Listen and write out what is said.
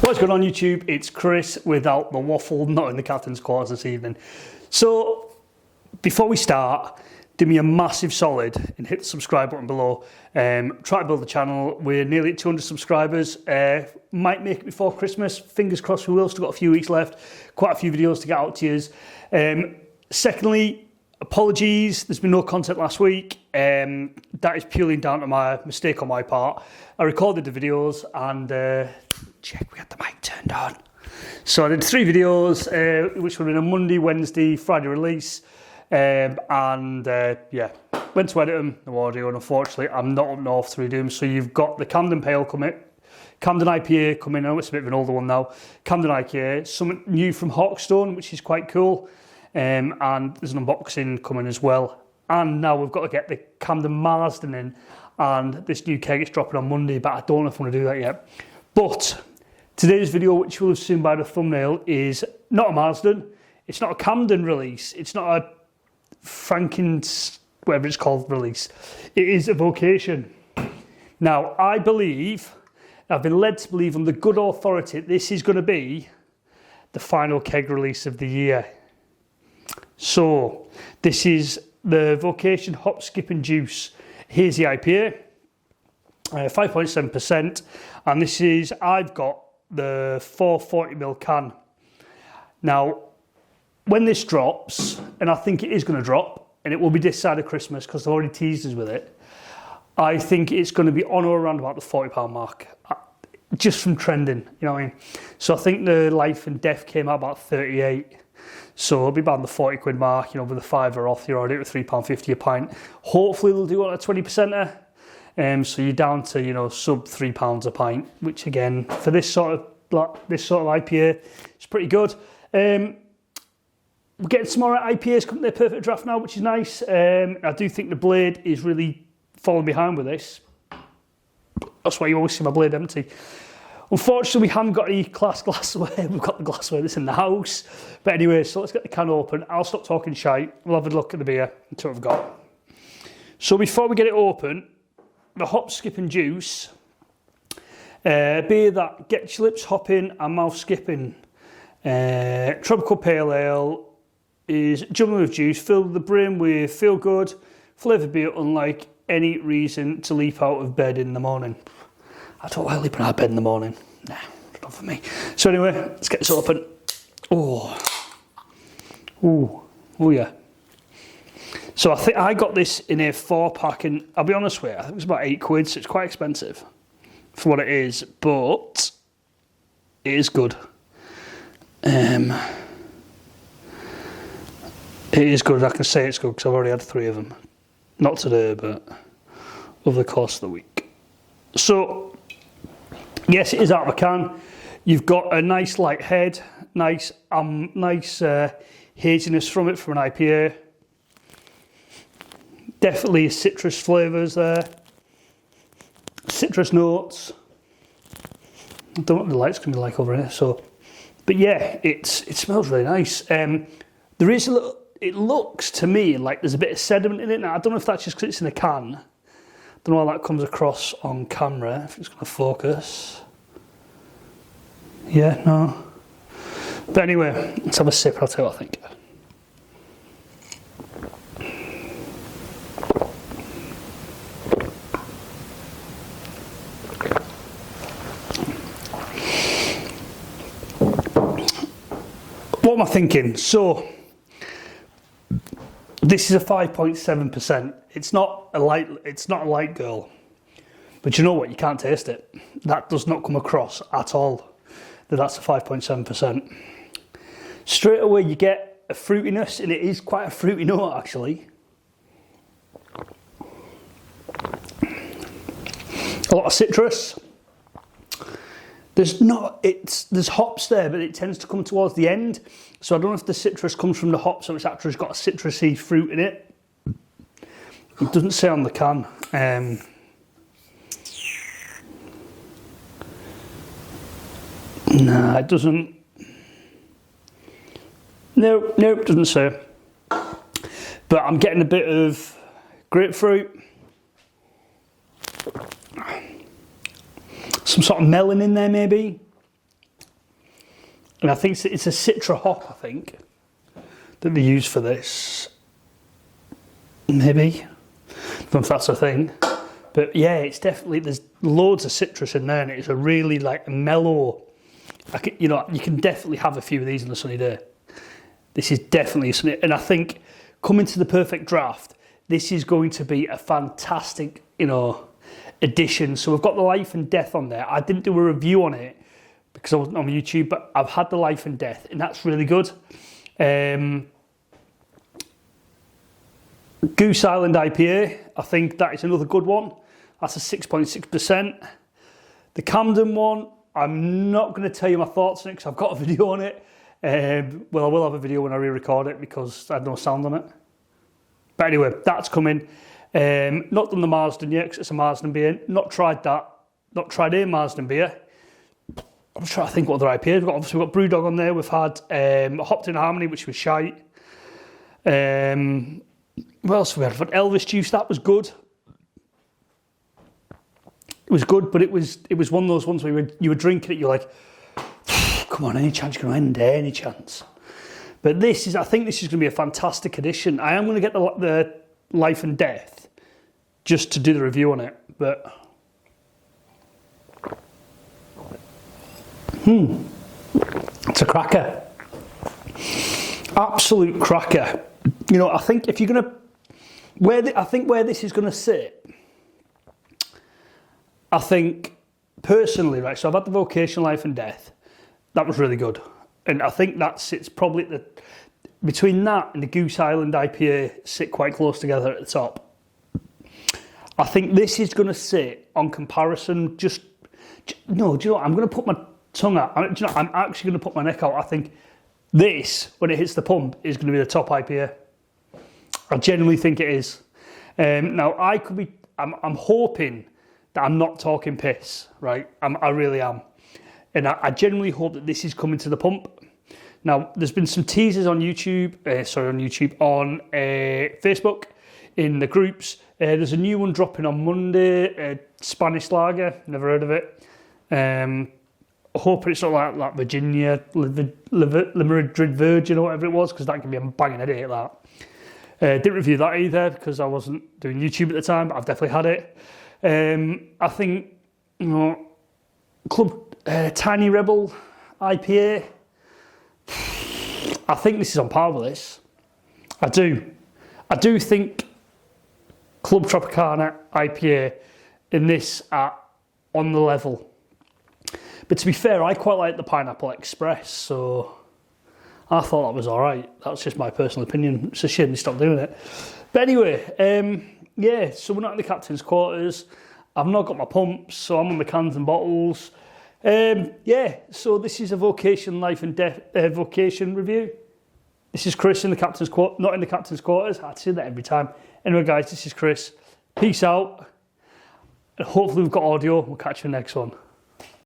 What's going on YouTube? It's Chris without the waffle, not in the captain's quarters this evening. So, before we start, do me a massive solid and hit the subscribe button below. Try to build the channel. We're nearly at 200 subscribers. Might make it before Christmas. Fingers crossed we will. Still got a few weeks left. Quite a few videos to get out to you. Secondly, apologies, there's been no content last week. That is purely down to my mistake on my part. I recorded the videos and check, we had the mic turned on. So I did 3 videos, which were in a Monday, Wednesday, Friday release. Yeah, went to edit them, no audio, and unfortunately I'm not up north to redo them. So you've got the Camden Pale coming, Camden IPA coming. I know it's a bit of an older one now. Camden IPA, something new from Hawkstone, which is quite cool. And there's an unboxing coming as well. And now we've got to get the Camden Marsden in, and this new keg is dropping on Monday, but I don't know if I want to do that yet. But today's video, which you'll have seen by the thumbnail, is not a Marsden. It's not a Camden release. It's not a whatever it's called release. It is a Vocation. Now, I believe, I've been led to believe on the good authority, this is going to be the final keg release of the year. So, this is the Vocation Hop, Skip and Juice Hazy IPA, 5.7%, and this is, I've got the 440ml can. Now, when this drops, and I think it is going to drop, and it will be this side of Christmas because they've already teased us with it, I think it's going to be on or around about the £40 mark, just from trending, you know what I mean? So I think the Life and Death came out about 38. So it'll be about the 40 quid mark, you know, with a $5 off, you're already at £3.50 a pint. Hopefully they'll do it on a 20%er. So you're down to, you know, sub £3 a pint, which again, for this sort of IPA, is pretty good. We're getting some more IPAs coming to their perfect draft now, which is nice. I do think the blade is really falling behind with this. That's why you always see my blade empty. Unfortunately, we haven't got any glassware. We've got the glassware that's in the house. But anyway, so let's get the can open. I'll stop talking shite. We'll have a look at the beer and see what we've got. So before we get it open, the Hop, Skip and Juice, beer that gets your lips hopping and mouth skipping. Tropical Pale Ale is jumping with juice, filled the brim with feel good, flavoured beer unlike any reason to leap out of bed in the morning. I don't like leaping out of bed in the morning. Nah, it's not for me. So anyway, let's get this open. Oh yeah. So I think I got this in a 4-pack, and I'll be honest with you, I think it was about 8 quid, so it's quite expensive for what it is, but it is good. It is good. I can say it's good because I've already had 3 of them. Not today, but over the course of the week. So, yes, it is out of a can. You've got a nice light head, nice haziness from it, from an IPA. Definitely citrus flavours there. Citrus notes. I don't know what the light's going to be like over here. So, but yeah, it smells really nice. There is a little. It looks to me like there's a bit of sediment in it. Now, I don't know if that's just because it's in a can. I don't know how that comes across on camera, if it's going to focus. Yeah, no. But anyway, let's have a sip, I'll tell you what I think. What am I thinking? So, this is a 5.7%. It's not a light girl. But you know what? You can't taste it. That does not come across at all. That's a 5.7%. Straight away you get a fruitiness, and it is quite a fruity note actually. A lot of citrus. There's hops there, but it tends to come towards the end. So I don't know if the citrus comes from the hops or it's actually got a citrusy fruit in it. It doesn't say on the can. Nah, it doesn't. No, it doesn't say. But I'm getting a bit of grapefruit. Some sort of melon in there maybe. And I think it's a Citra hop, I think, that they use for this. Maybe. I don't know if that's a thing. But yeah, it's definitely, there's loads of citrus in there, and it's a really like mellow, you can definitely have a few of these on a sunny day. This is definitely a sunny, and I think coming to the perfect draft, this is going to be a fantastic, addition. So we've got the Life and Death on there. I didn't do a review on it because I wasn't on YouTube, but I've had the Life and Death, and that's really good. Goose Island IPA, I think that is another good one. That's a 6.6%. The Camden one, I'm not going to tell you my thoughts on it because I've got a video on it. Well, I will have a video when I re-record it because I had no sound on it. But anyway, that's coming. Not done the Marsden yet because it's a Marsden beer. Not tried that. Not tried a Marsden beer. I'm trying to think what other IPAs. We've got Brewdog on there. We've had Hopped in Harmony, which was shite. What else have we had? We've had Elvis Juice. That was good. It was good, but it was one of those ones where you were drinking it, you're like, come on, any chance you're going to end there, any chance? But I think this is going to be a fantastic addition. I am going to get the Life and Death just to do the review on it, but it's a cracker. Absolute cracker. I think if you're going to, where this is going to sit, I think personally, right, so I've had the Vocation Life and Death. That was really good. And I think that sits probably between that and the Goose Island IPA sit quite close together at the top. I think this is going to sit on comparison do you know what? I'm going to put my tongue out. I'm actually going to put my neck out. I think this, when it hits the pump, is going to be the top IPA. I genuinely think it is. Now, I'm hoping that I'm not talking piss, right? I really am. And I genuinely hope that this is coming to the pump. Now, there's been some teasers on YouTube, on Facebook, in the groups. There's a new one dropping on Monday, Spanish lager, never heard of it. Hoping it's not like Virginia, Madrid Virgin or whatever it was, because that can be a banging headache, that. Didn't review that either because I wasn't doing YouTube at the time, but I've definitely had it. I think, Club Tiny Rebel IPA, I think this is on par with this. I do think Club Tropicana IPA and this are on the level. But to be fair, I quite like the Pineapple Express, so I thought that was all right. That's just my personal opinion. It's a shame they stopped doing it. But anyway, yeah, so we're not in the captain's quarters. I've not got my pumps, so I'm on the cans and bottles. Yeah, so this is a Vocation Life and Death Vocation review. This is Chris in the captain's quarters, not in the captain's quarters. I'd say that every time. Anyway, guys, this is Chris. Peace out. And hopefully we've got audio. We'll catch you in the next one.